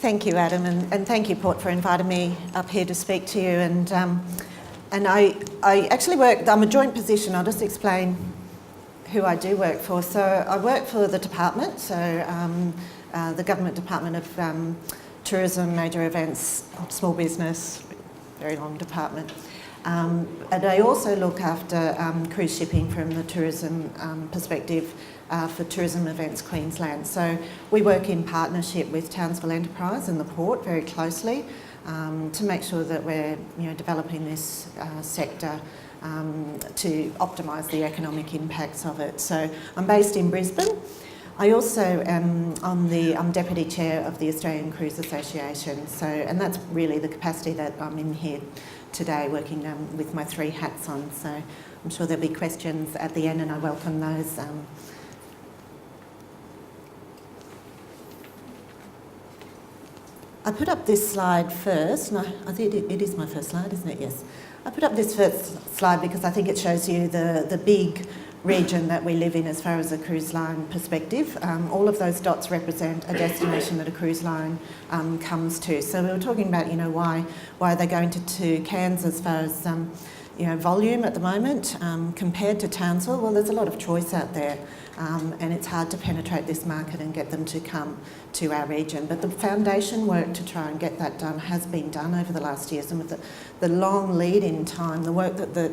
Thank you, Adam, and thank you, Port, for inviting me up here to speak to you. And I actually work, I'm a joint position. I'll just explain who I do work for. So I work for the department, the Government Department of Tourism, Major Events, Small Business, very long department. And I also look after cruise shipping from the tourism perspective for Tourism Events Queensland. So we work in partnership with Townsville Enterprise and the Port very closely to make sure that we're developing this sector to optimise the economic impacts of it. So I'm based in Brisbane. I also am I'm Deputy Chair of the Australian Cruise Association, and that's really the capacity that I'm in here today, working with my three hats on. So I'm sure there'll be questions at the end, and I welcome those. I put up this slide first. No, I think it is my first slide, isn't it? Yes. I put up this first slide because I think it shows you the big region that we live in as far as a cruise line perspective. All of those dots represent a destination that a cruise line comes to. So we were talking about, why are they going to Cairns as far as volume at the moment compared to Townsville? Well, there's a lot of choice out there, and it's hard to penetrate this market and get them to come to our region. But the foundation work to try and get that done has been done over the last years, and with the long lead-in time, the work that the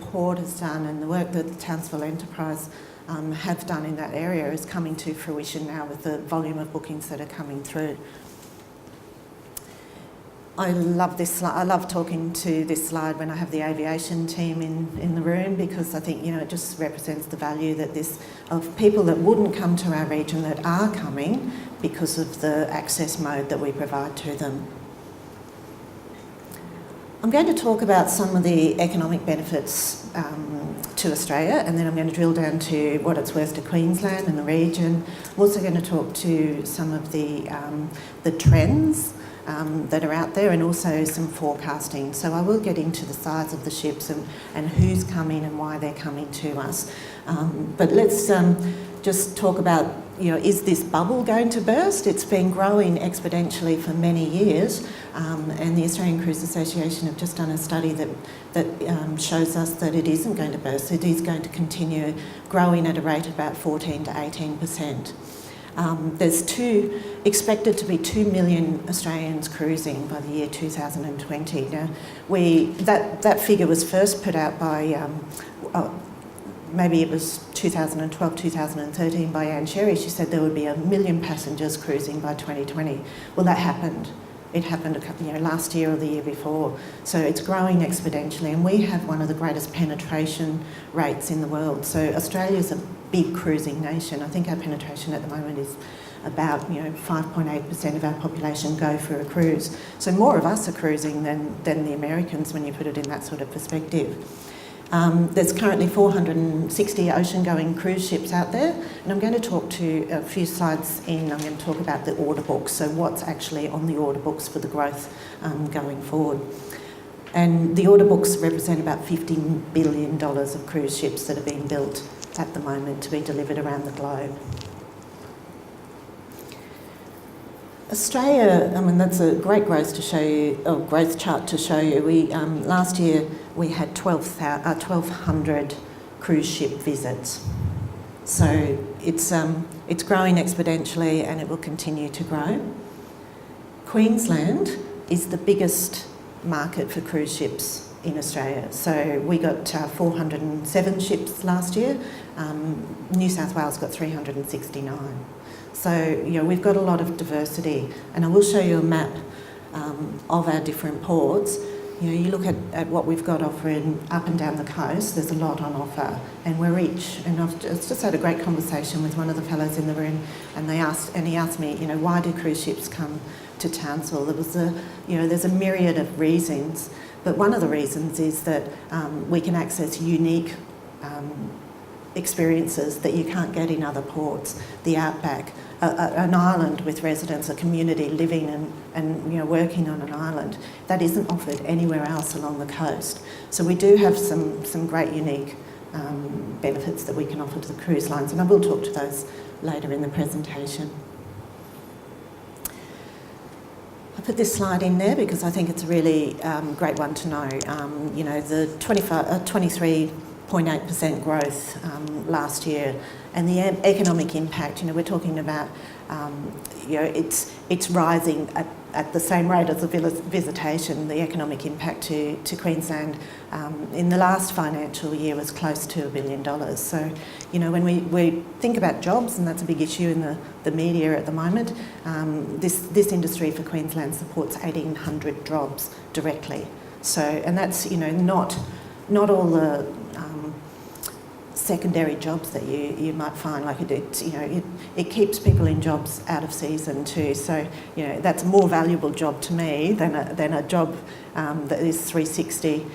Port has done and the work that the Townsville Enterprise have done in that area is coming to fruition now with the volume of bookings that are coming through. I love this slide. I love talking to this slide when I have the aviation team in the room, because I think it just represents the value that of people that wouldn't come to our region that are coming because of the access mode that we provide to them. I'm going to talk about some of the economic benefits to Australia, and then I'm going to drill down to what it's worth to Queensland and the region. I'm also going to talk to some of the trends that are out there, and also some forecasting. So I will get into the size of the ships and who's coming and why they're coming to us. But let's just talk about, is this bubble going to burst? It's been growing exponentially for many years, and the Australian Cruise Association have just done a study that shows us that it isn't going to burst. It is going to continue growing at a rate of about 14 to 18%. There's expected to be 2 million Australians cruising by the year 2020. Now, that figure was first put out by, maybe it was 2012, 2013 by Anne Sherry. She said there would be 1 million passengers cruising by 2020. Well, that happened. It happened last year or the year before. So it's growing exponentially, and we have one of the greatest penetration rates in the world. So Australia's a big cruising nation. I think our penetration at the moment is about 5.8% of our population go for a cruise. So more of us are cruising than the Americans when you put it in that sort of perspective. There's currently 460 ocean-going cruise ships out there, and I'm going to talk to a few slides in. I'm going to talk about the order books, so what's actually on the order books for the growth going forward. And the order books represent about $50 billion of cruise ships that are being built at the moment to be delivered around the globe. Australia, that's a great growth chart to show you. We last year we had 1,200 cruise ship visits. So it's growing exponentially, and it will continue to grow. Queensland is the biggest market for cruise ships in Australia. So we got 407 ships last year. New South Wales got 369. So, we've got a lot of diversity, and I will show you a map of our different ports. You look at what we've got offering up and down the coast, there's a lot on offer, and we're rich. And I've just had a great conversation with one of the fellows in the room, and he asked me, why do cruise ships come to Townsville? There's a myriad of reasons, but one of the reasons is that we can access unique experiences that you can't get in other ports. The outback, an island with residents, a community living and working on an island, that isn't offered anywhere else along the coast. So we do have some great unique benefits that we can offer to the cruise lines, and I will talk to those later in the presentation. put this slide in there because I think it's a really great one to know. You know, the 23.8% growth last year, and the economic impact. You know, we're talking about, you know, it's rising at the same rate as the visitation. The economic impact to Queensland in the last financial year was close to $1 billion. So, you know, when we think about jobs, and that's a big issue in the media at the moment, this industry for Queensland supports 1,800 jobs directly. So, and that's, you know, not all the secondary jobs that you might find, like it keeps people in jobs out of season too. So, you know, that's a more valuable job to me than a job that is 360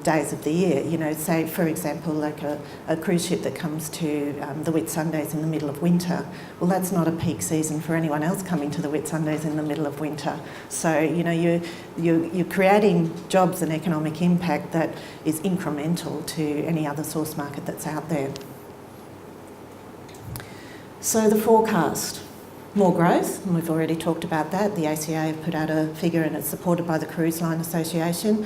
days of the year. You know, say for example, like a cruise ship that comes to the Whitsundays in the middle of winter. Well, that's not a peak season for anyone else coming to the Whitsundays in the middle of winter. So, you know, you're creating jobs and economic impact that is incremental to any other source market that's out there. So the forecast. More growth, and we've already talked about that. The ACA have put out a figure, and it's supported by the Cruise Line Association,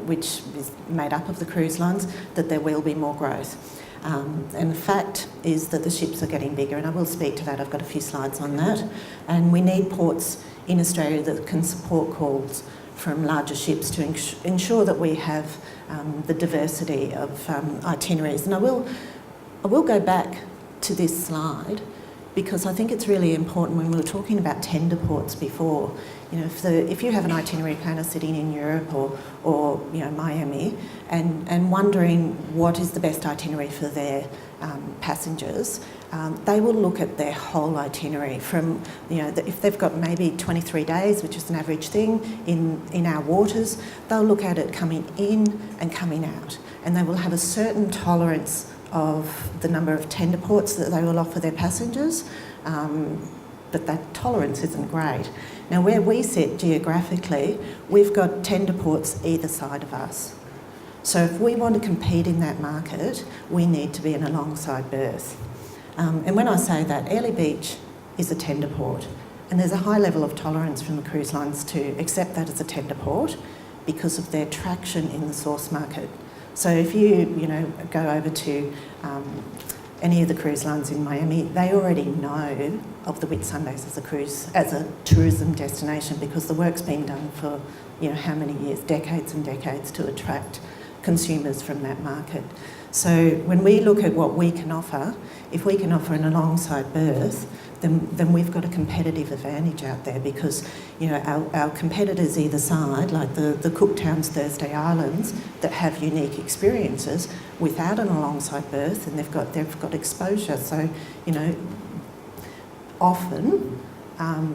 which is made up of the cruise lines, that there will be more growth. And the fact is that the ships are getting bigger, and I will speak to that. I've got a few slides on that. And we need ports in Australia that can support calls from larger ships to ensure that we have the diversity of itineraries. And I will go back to this slide, because I think it's really important when we were talking about tender ports before. You know, if you have an itinerary planner sitting in Europe or you know, Miami and wondering what is the best itinerary for their passengers, they will look at their whole itinerary from, you know, if they've got maybe 23 days, which is an average thing in our waters, they'll look at it coming in and coming out, and they will have a certain tolerance of the number of tender ports that they will offer their passengers, but that tolerance isn't great. Now, where we sit geographically, we've got tender ports either side of us. So if we want to compete in that market, we need to be in alongside berth. And when I say that, Airlie Beach is a tender port, and there's a high level of tolerance from the cruise lines to accept that as a tender port because of their traction in the source market. So if you know, go over to any of the cruise lines in Miami, they already know of the Whitsundays as a tourism destination, because the work's been done for, you know, how many years, decades and decades, to attract consumers from that market. So when we look at what we can offer, if we can offer an alongside berth, then we've got a competitive advantage out there, because, you know, our competitors either side, like the Cooktowns Thursday Islands, that have unique experiences without an alongside berth, and they've got exposure. So, you know, often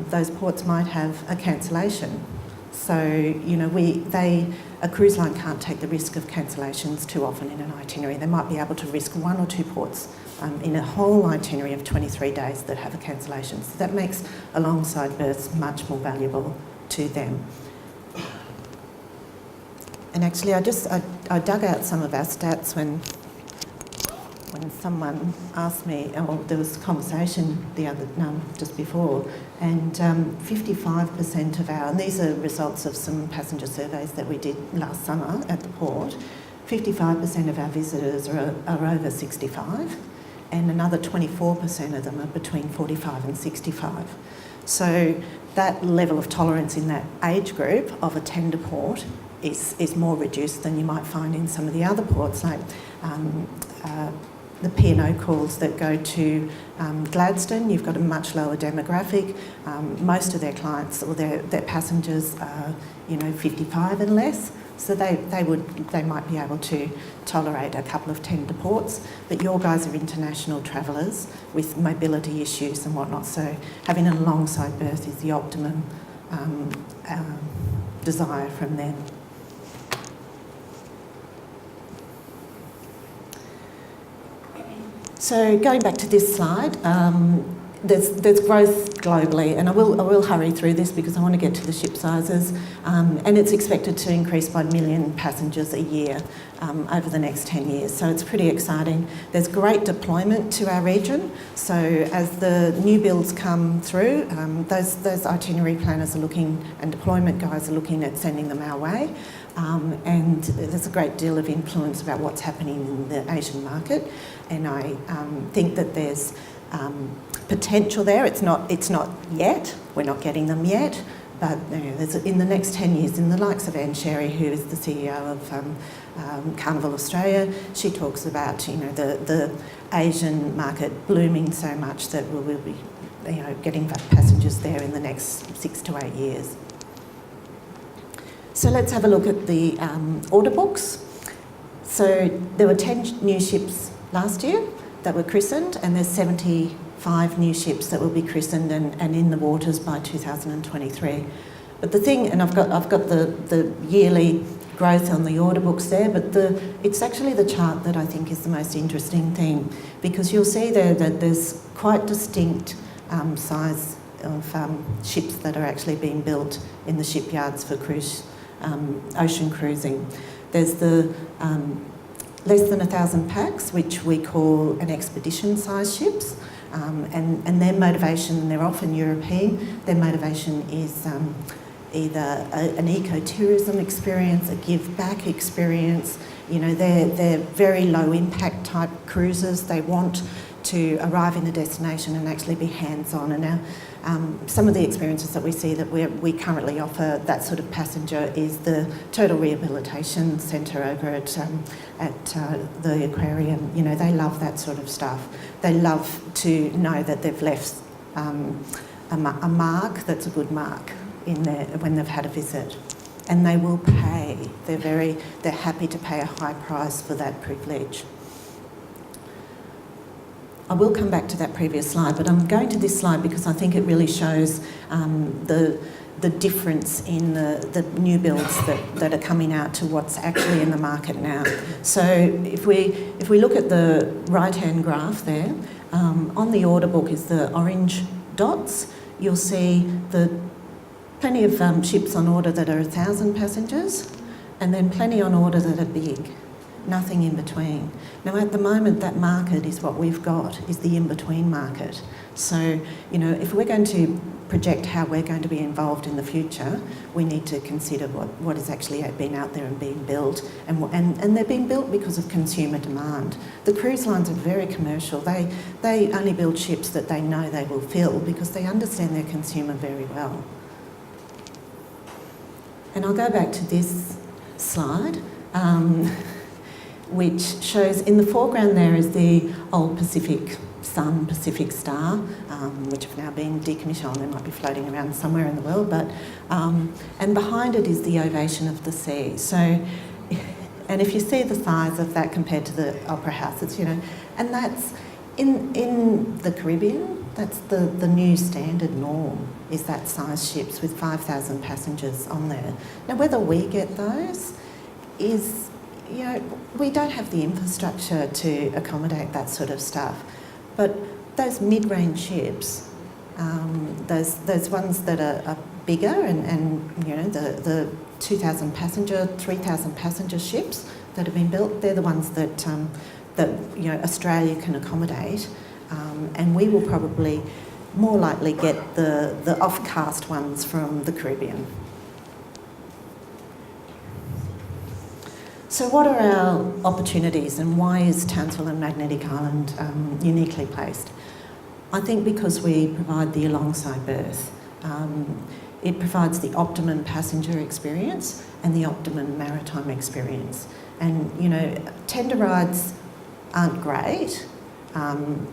those ports might have a cancellation. So, you know, a cruise line can't take the risk of cancellations too often in an itinerary. They might be able to risk one or two ports in a whole itinerary of 23 days that have a cancellation. So that makes alongside berths much more valuable to them. And actually, I dug out some of our stats when someone asked me, or there was a conversation just before, and 55% of and these are results of some passenger surveys that we did last summer at the port, 55% of our visitors are over 65, and another 24% of them are between 45 and 65. So that level of tolerance in that age group of a tender port is more reduced than you might find in some of the other ports, like the P&O calls that go to Gladstone. You've got a much lower demographic. Most of their clients or their passengers are, you know, 55 and less. So they might be able to tolerate a couple of tender ports, but your guys are international travellers with mobility issues and whatnot. So having an alongside berth is the optimum desire from them. So going back to this slide, there's growth globally, and I will hurry through this because I want to get to the ship sizes, and it's expected to increase by 1 million passengers a year over the next 10 years. So it's pretty exciting. There's great deployment to our region. So as the new builds come through, those itinerary planners are looking, and deployment guys are looking at sending them our way. And there's a great deal of influence about what's happening in the Asian market, and I think that there's potential there. It's not yet. We're not getting them yet, but there's, in the next 10 years, in the likes of Anne Sherry, who is the CEO of Carnival Australia, she talks about the Asian market blooming so much that we'll be getting passengers there in the next 6 to 8 years. So let's have a look at the order books. So there were 10 new ships last year that were christened, and there's 75 new ships that will be christened and in the waters by 2023. But the thing, and I've got the yearly growth on the order books there, but it's actually the chart that I think is the most interesting thing, because you'll see there that there's quite distinct size of ships that are actually being built in the shipyards for cruise, ocean cruising. There's the less than 1,000 packs, which we call an expedition size ships, and their motivation, they're often European, their motivation is either an eco-tourism experience, a give-back experience. They're very low impact type cruises. They want to arrive in a destination and actually be hands-on. And now, some of the experiences that we see that we currently offer that sort of passenger is the Turtle Rehabilitation Centre over at the aquarium. They love that sort of stuff. They love to know that they've left a mark that's a good mark in there when they've had a visit, and they will pay. They're happy to pay a high price for that privilege. I will come back to that previous slide, but I'm going to this slide because I think it really shows the difference in the new builds that are coming out to what's actually in the market now. So if we look at the right-hand graph there, on the order book is the orange dots. You'll see plenty of ships on order that are 1,000 passengers, and then plenty on order that are big. Nothing in between. Now at the moment that market is what we've got, is the in-between market. So, if we're going to project how we're going to be involved in the future, we need to consider what has actually been out there and being built, and they're being built because of consumer demand. The cruise lines are very commercial. They only build ships that they know they will fill because they understand their consumer very well. And I'll go back to this slide. Which shows in the foreground there is the old Pacific Star, which have now been decommissioned. They might be floating around somewhere in the world, but and behind it is the Ovation of the Sea. So, and if you see the size of that compared to the Opera House, it's and that's in the Caribbean. That's the new standard norm, is that size ships with 5,000 passengers on there. Now, whether we get those is, we don't have the infrastructure to accommodate that sort of stuff. But those mid-range ships, those ones that are bigger and the 2,000 passenger, 3,000 passenger ships that have been built, they're the ones that Australia can accommodate, and we will probably more likely get the off-cast ones from the Caribbean. So what are our opportunities, and why is Townsville and Magnetic Island uniquely placed? I think because we provide the alongside berth. It provides the optimum passenger experience and the optimum maritime experience. And, tender rides aren't great.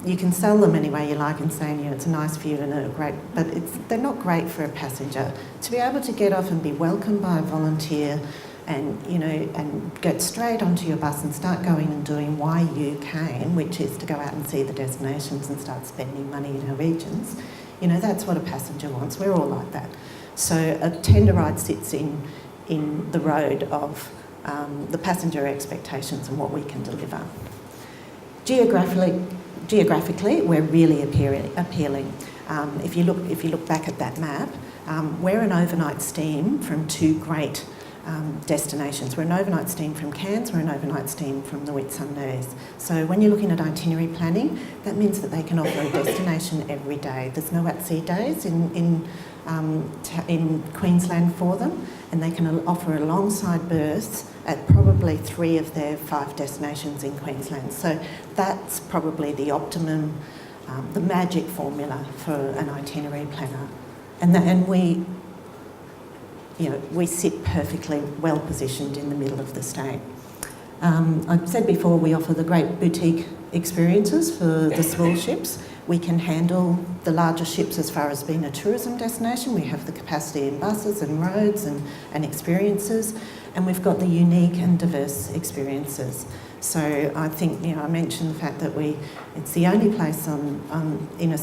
You can sell them any way you like and say, it's a nice view and a great, but they're not great for a passenger. To be able to get off and be welcomed by a volunteer and get straight onto your bus and start going and doing why you came, which is to go out and see the destinations and start spending money in our regions, that's what a passenger wants. We're all like that. So a tender ride sits in the road of geographically, we're really appealing. If you look back at that map, we're an overnight steam from two great destinations. We're an overnight steam from Cairns, we're an overnight steam from the Whitsundays. So when you're looking at itinerary planning, that means that they can offer a destination every day. There's no at-sea days in Queensland for them, and they can offer alongside berths at probably 3 of their 5 destinations in Queensland. So that's probably the optimum, the magic formula for an itinerary planner. And we sit perfectly well positioned in the middle of the state. I've said before, we offer the great boutique experiences for the small ships. We can handle the larger ships as far as being a tourism destination. We have the capacity in buses and roads and experiences, and we've got the unique and diverse experiences. So I think, I mentioned the fact that it's the only place in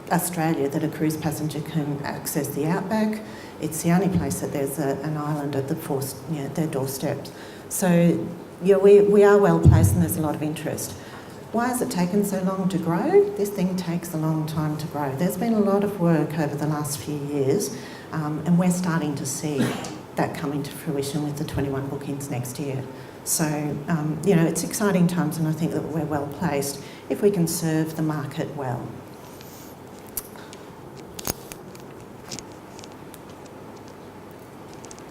Australia that a cruise passenger can access the outback. It's the only place that there's an island at their doorstep. So we are well placed, and there's a lot of interest. Why has it taken so long to grow? This thing takes a long time to grow. There's been a lot of work over the last few years, and we're starting to see that coming to fruition with the 21 bookings next year. So, it's exciting times, and I think that we're well placed if we can serve the market well.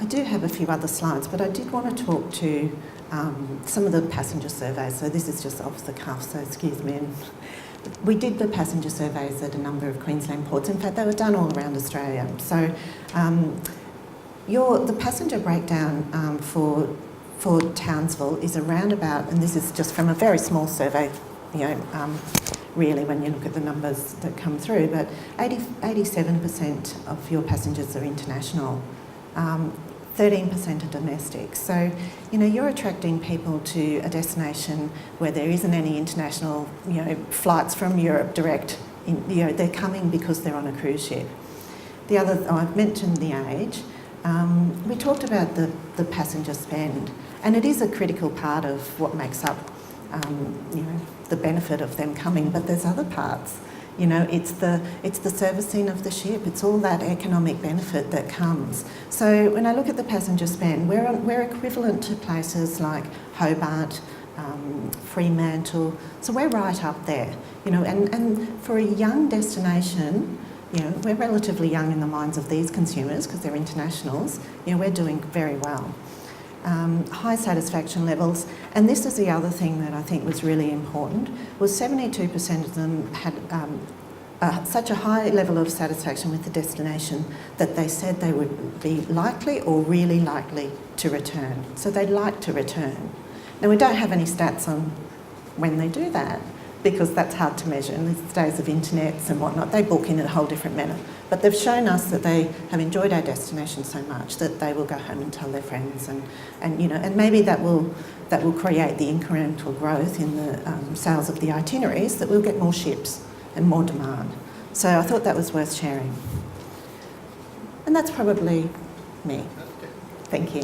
I do have a few other slides, but I did want to talk to some of the passenger surveys. So this is just off the cuff, so excuse me. And we did the passenger surveys at a number of Queensland ports. In fact, they were done all around Australia. So the passenger breakdown for Townsville is around about, and this is just from a very small survey, really when you look at the numbers that come through, but 87% of your passengers are international. 13% are domestic. So, you're attracting people to a destination where there isn't any international, flights from Europe direct. They're coming because they're on a cruise ship. I've mentioned the age. We talked about the passenger spend, and it is a critical part of what makes up, the benefit of them coming. But there's other parts. It's the servicing of the ship. It's all that economic benefit that comes. So when I look at the passenger spend, we're equivalent to places like Hobart, Fremantle. So we're right up there. And for a young destination, we're relatively young in the minds of these consumers because they're internationals. We're doing very well. High satisfaction levels, and this is the other thing that I think was really important, was 72% of them had such a high level of satisfaction with the destination that they said they would be likely or really likely to return. So they'd like to return. Now, we don't have any stats on when they do that, because that's hard to measure. In these days of internets and whatnot, they book in a whole different manner. But they've shown us that they have enjoyed our destination so much that they will go home and tell their friends, and maybe that will create the incremental growth in the sales of the itineraries, that we'll get more ships and more demand. So I thought that was worth sharing. And that's probably me. Thank you.